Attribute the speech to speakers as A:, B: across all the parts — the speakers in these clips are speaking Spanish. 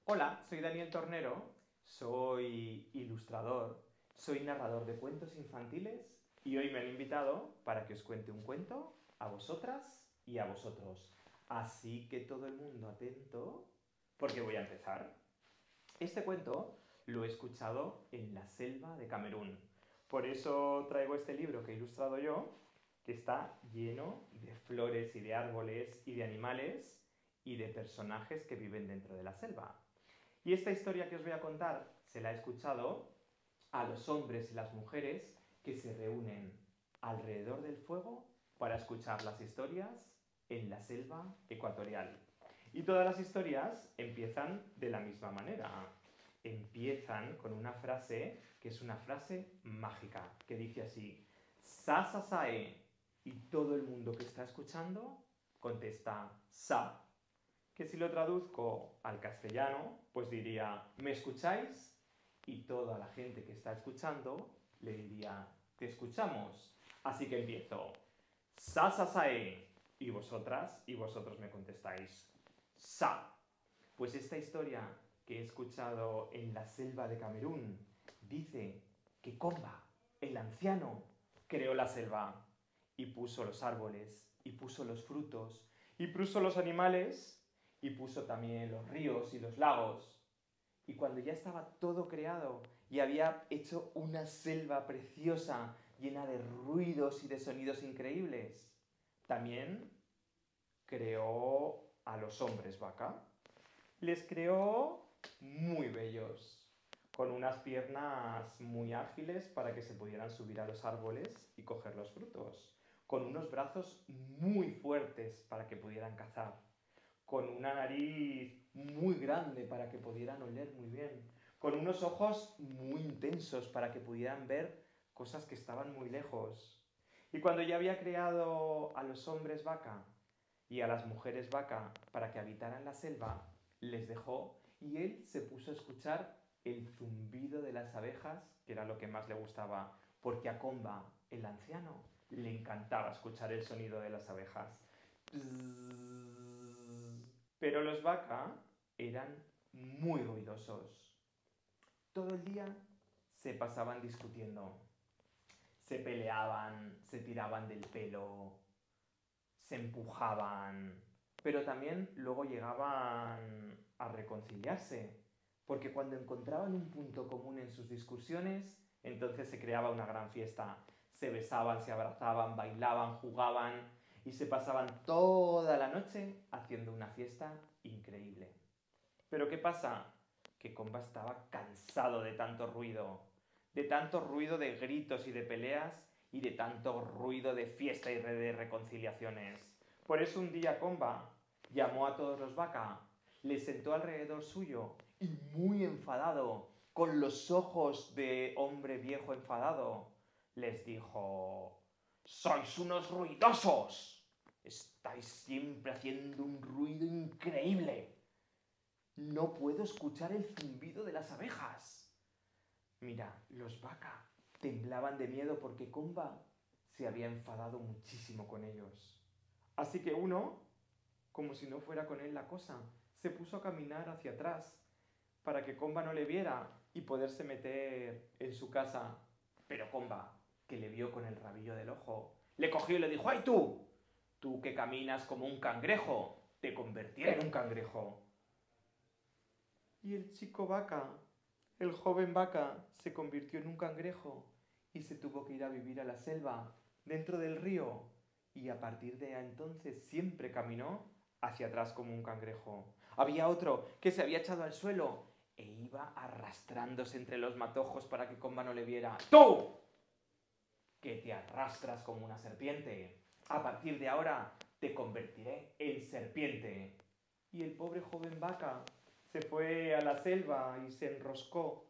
A: Hola, soy Daniel Tornero, soy ilustrador, soy narrador de cuentos infantiles y hoy me han invitado para que os cuente un cuento a vosotras y a vosotros. Así que todo el mundo atento porque voy a empezar. Este cuento lo he escuchado en la selva de Camerún. Por eso traigo este libro que he ilustrado yo, que está lleno de flores y de árboles y de animales y de personajes que viven dentro de la selva. Y esta historia que os voy a contar se la he escuchado a los hombres y las mujeres que se reúnen alrededor del fuego para escuchar las historias en la selva ecuatorial. Y todas las historias empiezan de la misma manera. Empiezan con una frase que es una frase mágica, que dice así: Sasasae. Y todo el mundo que está escuchando contesta Sa, que si lo traduzco al castellano, pues diría, ¿me escucháis? Y toda la gente que está escuchando le diría, te escuchamos. Así que empiezo. Sa, sa, sae. Y vosotras y vosotros me contestáis, sa. Pues esta historia que he escuchado en la selva de Camerún dice que Komba, el anciano, creó la selva y puso los árboles y puso los frutos y puso los animales y puso también los ríos y los lagos. Y cuando ya estaba todo creado y había hecho una selva preciosa, llena de ruidos y de sonidos increíbles, también creó a los hombres vaca. Les creó muy bellos, con unas piernas muy ágiles para que se pudieran subir a los árboles y coger los frutos, con unos brazos muy fuertes para que pudieran cazar, con una nariz muy grande para que pudieran oler muy bien, con unos ojos muy intensos para que pudieran ver cosas que estaban muy lejos. Y cuando ya había creado a los hombres vaca y a las mujeres vaca para que habitaran la selva, les dejó y él se puso a escuchar el zumbido de las abejas, que era lo que más le gustaba, porque a Comba, el anciano, le encantaba escuchar el sonido de las abejas. Pero los vaca eran muy ruidosos. Todo el día se pasaban discutiendo, se peleaban, se tiraban del pelo, se empujaban, pero también luego llegaban a reconciliarse, porque cuando encontraban un punto común en sus discusiones, entonces se creaba una gran fiesta. Se besaban, se abrazaban, bailaban, jugaban y se pasaban toda la noche haciendo una fiesta increíble. Pero ¿qué pasa? Que Comba estaba cansado de tanto ruido de gritos y de peleas y de tanto ruido de fiesta y de reconciliaciones. Por eso un día Comba llamó a todos los vaca, les sentó alrededor suyo y muy enfadado, con los ojos de hombre viejo enfadado, les dijo: ¡Sois unos ruidosos! Estáis siempre haciendo un ruido increíble. No puedo escuchar el zumbido de las abejas. Mira, los vaca temblaban de miedo porque Comba se había enfadado muchísimo con ellos. Así que uno, como si no fuera con él la cosa, se puso a caminar hacia atrás para que Comba no le viera y poderse meter en su casa. Pero Comba, que le vio con el rabillo del ojo, le cogió y le dijo: ¡Ay tú! Tú que caminas como un cangrejo, te convertiré en un cangrejo. Y el chico vaca, el joven vaca, se convirtió en un cangrejo y se tuvo que ir a vivir a la selva, dentro del río, y a partir de entonces siempre caminó hacia atrás como un cangrejo. Había otro que se había echado al suelo e iba arrastrándose entre los matojos para que Comba no le viera. ¡Tú! Que te arrastras como una serpiente. A partir de ahora te convertiré en serpiente. Y el pobre joven vaca se fue a la selva y se enroscó.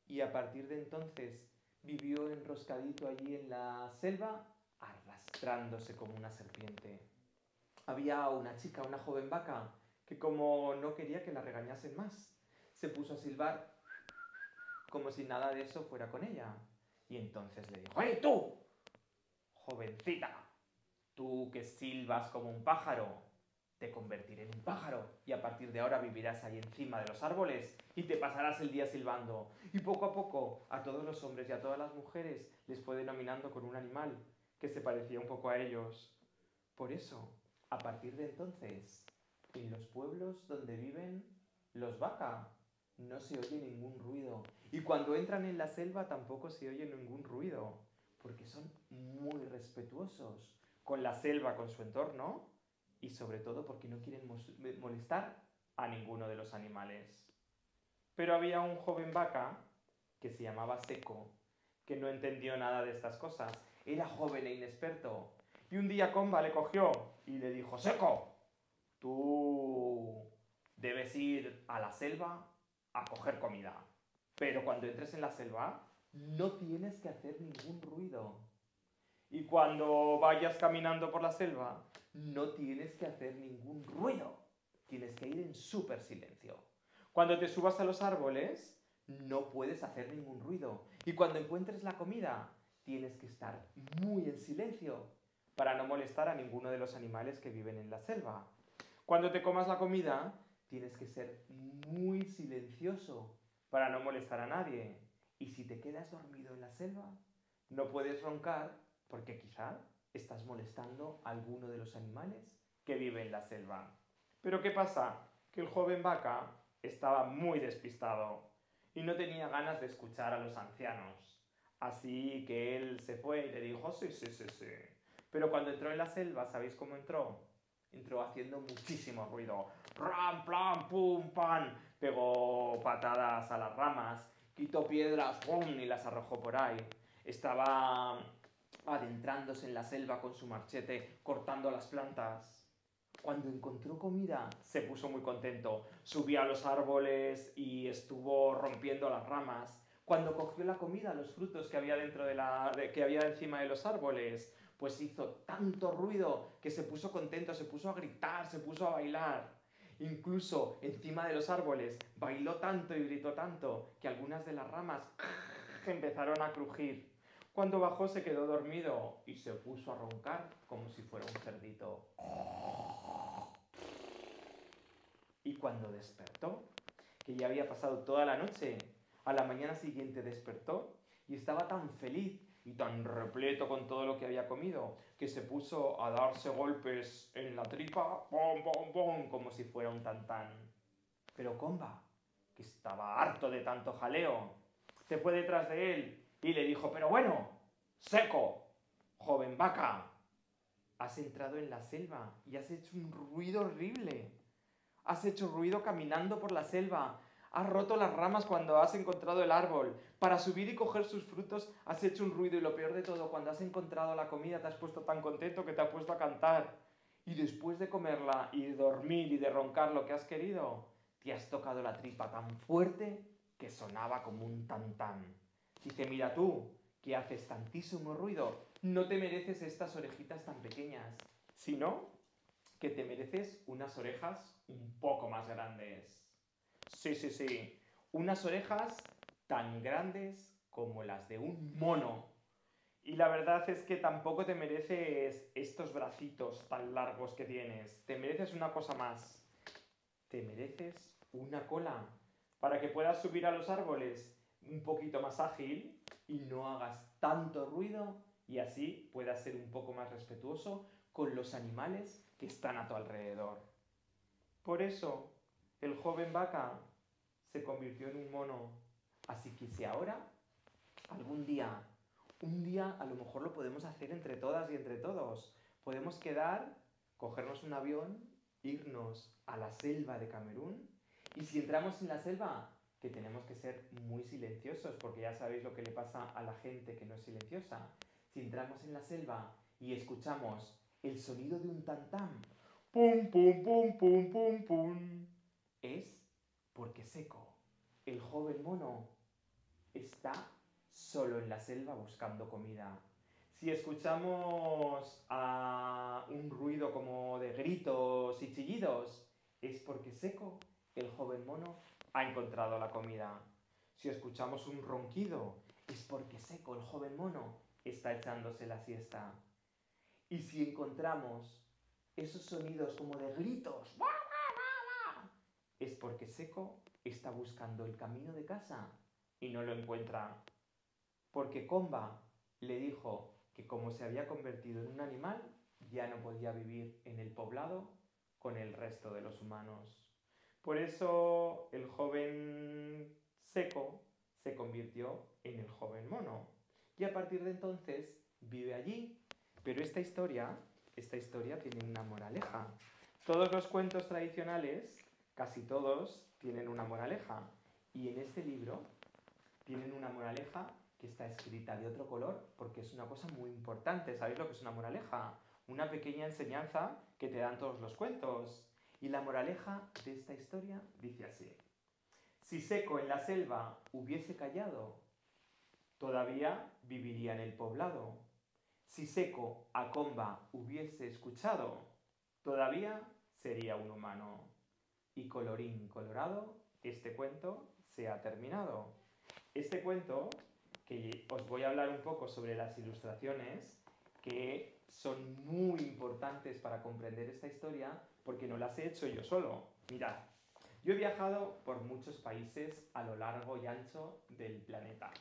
A: Y a partir de entonces vivió enroscadito allí en la selva, arrastrándose como una serpiente. Había una chica, una joven vaca, que como no quería que la regañasen más, se puso a silbar como si nada de eso fuera con ella. Y entonces le dijo: ¡Hey tú, jovencita! Tú que silbas como un pájaro, te convertiré en un pájaro y a partir de ahora vivirás ahí encima de los árboles y te pasarás el día silbando. Y poco a poco a todos los hombres y a todas las mujeres les fue denominando con un animal que se parecía un poco a ellos. Por eso, a partir de entonces, en los pueblos donde viven los vaca no se oye ningún ruido. Y cuando entran en la selva tampoco se oye ningún ruido, porque son muy respetuosos con la selva, con su entorno, y sobre todo porque no quieren molestar a ninguno de los animales. Pero había un joven vaca, que se llamaba Seco, que no entendió nada de estas cosas. Era joven e inexperto. Y un día Comba le cogió y le dijo, Seco, tú debes ir a la selva a coger comida. Pero cuando entres en la selva, no tienes que hacer ningún ruido. Y cuando vayas caminando por la selva, no tienes que hacer ningún ruido. Tienes que ir en súper silencio. Cuando te subas a los árboles, no puedes hacer ningún ruido. Y cuando encuentres la comida, tienes que estar muy en silencio para no molestar a ninguno de los animales que viven en la selva. Cuando te comas la comida, tienes que ser muy silencioso para no molestar a nadie. Y si te quedas dormido en la selva, no puedes roncar porque quizá estás molestando a alguno de los animales que vive en la selva. Pero ¿qué pasa? Que el joven vaca estaba muy despistado y no tenía ganas de escuchar a los ancianos. Así que él se fue y le dijo, sí, sí, sí, sí. Pero cuando entró en la selva, ¿sabéis cómo entró? Entró haciendo muchísimo ruido. ¡Ram, plam, pum, pan! Pegó patadas a las ramas, quitó piedras, ¡pum! Y las arrojó por ahí. Estaba adentrándose en la selva con su machete, cortando las plantas. Cuando encontró comida, se puso muy contento. Subió a los árboles y estuvo rompiendo las ramas. Cuando cogió la comida, los frutos que había que había encima de los árboles, pues hizo tanto ruido que se puso contento, se puso a gritar, se puso a bailar. Incluso encima de los árboles bailó tanto y gritó tanto que algunas de las ramas empezaron a crujir. Cuando bajó se quedó dormido y se puso a roncar como si fuera un cerdito. Y cuando despertó, que ya había pasado toda la noche, a la mañana siguiente despertó y estaba tan feliz y tan repleto con todo lo que había comido que se puso a darse golpes en la tripa, pom, pom, pom, como si fuera un tantán. Pero Comba, que estaba harto de tanto jaleo, se fue detrás de él y le dijo, pero bueno, Seco, joven vaca, has entrado en la selva y has hecho un ruido horrible. Has hecho ruido caminando por la selva. Has roto las ramas cuando has encontrado el árbol. Para subir y coger sus frutos has hecho un ruido y lo peor de todo, cuando has encontrado la comida te has puesto tan contento que te has puesto a cantar. Y después de comerla y de dormir y de roncar lo que has querido, te has tocado la tripa tan fuerte que sonaba como un tantán. Dice, mira tú, que haces tantísimo ruido, no te mereces estas orejitas tan pequeñas, sino que te mereces unas orejas un poco más grandes. Sí, sí, sí, unas orejas tan grandes como las de un mono. Y la verdad es que tampoco te mereces estos bracitos tan largos que tienes. Te mereces una cosa más. Te mereces una cola para que puedas subir a los árboles un poquito más ágil y no hagas tanto ruido y así puedas ser un poco más respetuoso con los animales que están a tu alrededor. Por eso, el joven vaca se convirtió en un mono. Así que si ahora, un día a lo mejor lo podemos hacer entre todas y entre todos. Podemos quedar, cogernos un avión, irnos a la selva de Camerún y si entramos en la selva, que tenemos que ser muy silenciosos porque ya sabéis lo que le pasa a la gente que no es silenciosa. Si entramos en la selva y escuchamos el sonido de un tantán, pum, pum, pum, pum, pum, pum, es porque Seco, el joven mono, está solo en la selva buscando comida. Si escuchamos un ruido como de gritos y chillidos, es porque Seco, el joven mono, ha encontrado la comida. Si escuchamos un ronquido, es porque Seco, el joven mono, está echándose la siesta. Y si encontramos esos sonidos como de gritos, es porque Seco está buscando el camino de casa y no lo encuentra. Porque Comba le dijo que como se había convertido en un animal, ya no podía vivir en el poblado con el resto de los humanos. Por eso el joven Seco se convirtió en el joven mono. Y a partir de entonces vive allí. Pero esta historia tiene una moraleja. Todos los cuentos tradicionales, casi todos, tienen una moraleja. Y en este libro tienen una moraleja que está escrita de otro color porque es una cosa muy importante. ¿Sabéis lo que es una moraleja? Una pequeña enseñanza que te dan todos los cuentos. Y la moraleja de esta historia dice así. Si Seco en la selva hubiese callado, todavía viviría en el poblado. Si Seco a Comba hubiese escuchado, todavía sería un humano. Y colorín colorado, este cuento se ha terminado. Este cuento, que os voy a hablar un poco sobre las ilustraciones, que son muy importantes para comprender esta historia, porque no las he hecho yo solo. Mirad, yo he viajado por muchos países a lo largo y ancho del planeta.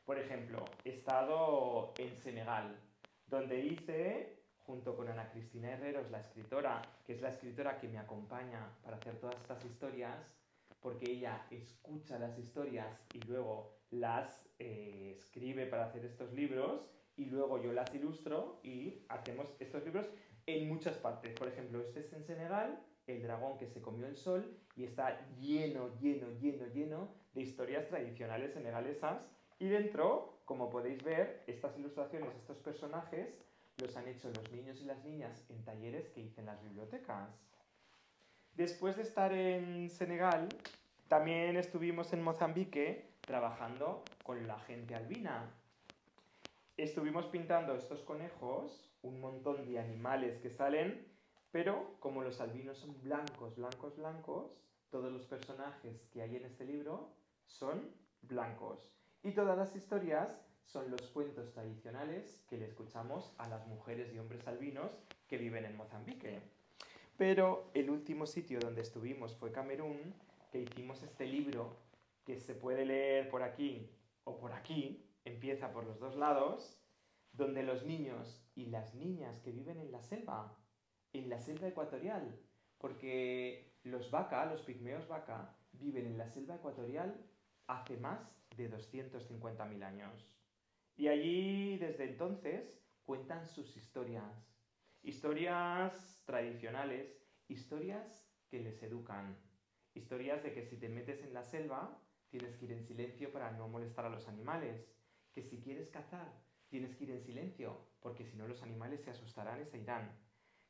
A: Por ejemplo, he estado en Senegal, donde hice, junto con Ana Cristina Herreros, la escritora, que es la escritora que me acompaña para hacer todas estas historias, porque ella escucha las historias y luego las escribe para hacer estos libros, y luego yo las ilustro y hacemos estos libros en muchas partes. Por ejemplo, este es en Senegal, el dragón que se comió el sol, y está lleno de historias tradicionales senegalesas. Y dentro, como podéis ver, estas ilustraciones, estos personajes, los han hecho los niños y las niñas en talleres que hice en las bibliotecas. Después de estar en Senegal, también estuvimos en Mozambique trabajando con la gente albina. Estuvimos pintando estos conejos, un montón de animales que salen, pero como los albinos son blancos, todos los personajes que hay en este libro son blancos. Y todas las historias son los cuentos tradicionales que le escuchamos a las mujeres y hombres albinos que viven en Mozambique. Pero el último sitio donde estuvimos fue Camerún, que hicimos este libro que se puede leer por aquí o por aquí, empieza por los dos lados, donde los niños y las niñas que viven en la selva ecuatorial, porque los vaca, los pigmeos vaca, viven en la selva ecuatorial hace más de 250.000 años. Y allí, desde entonces, cuentan sus historias. Historias tradicionales, historias que les educan. Historias de que si te metes en la selva, tienes que ir en silencio para no molestar a los animales. Que si quieres cazar, tienes que ir en silencio, porque si no los animales se asustarán y se irán.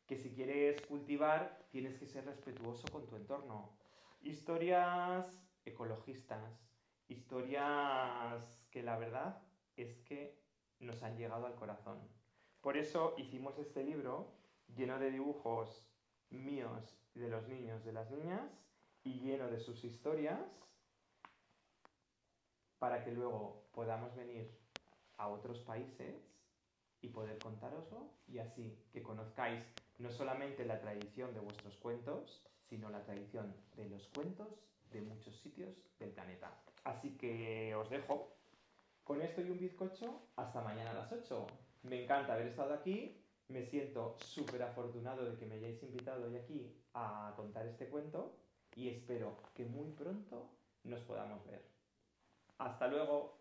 A: Que si quieres cultivar, tienes que ser respetuoso con tu entorno. Historias ecologistas, historias que la verdad es que nos han llegado al corazón. Por eso hicimos este libro lleno de dibujos míos y de los niños, de las niñas, y lleno de sus historias, para que luego podamos venir a otros países y poder contároslo, y así que conozcáis no solamente la tradición de vuestros cuentos, sino la tradición de los cuentos de muchos sitios del planeta. Así que os dejo con esto y un bizcocho hasta mañana a las 8. Me encanta haber estado aquí, me siento súper afortunado de que me hayáis invitado hoy aquí a contar este cuento, y espero que muy pronto nos podamos ver. ¡Hasta luego!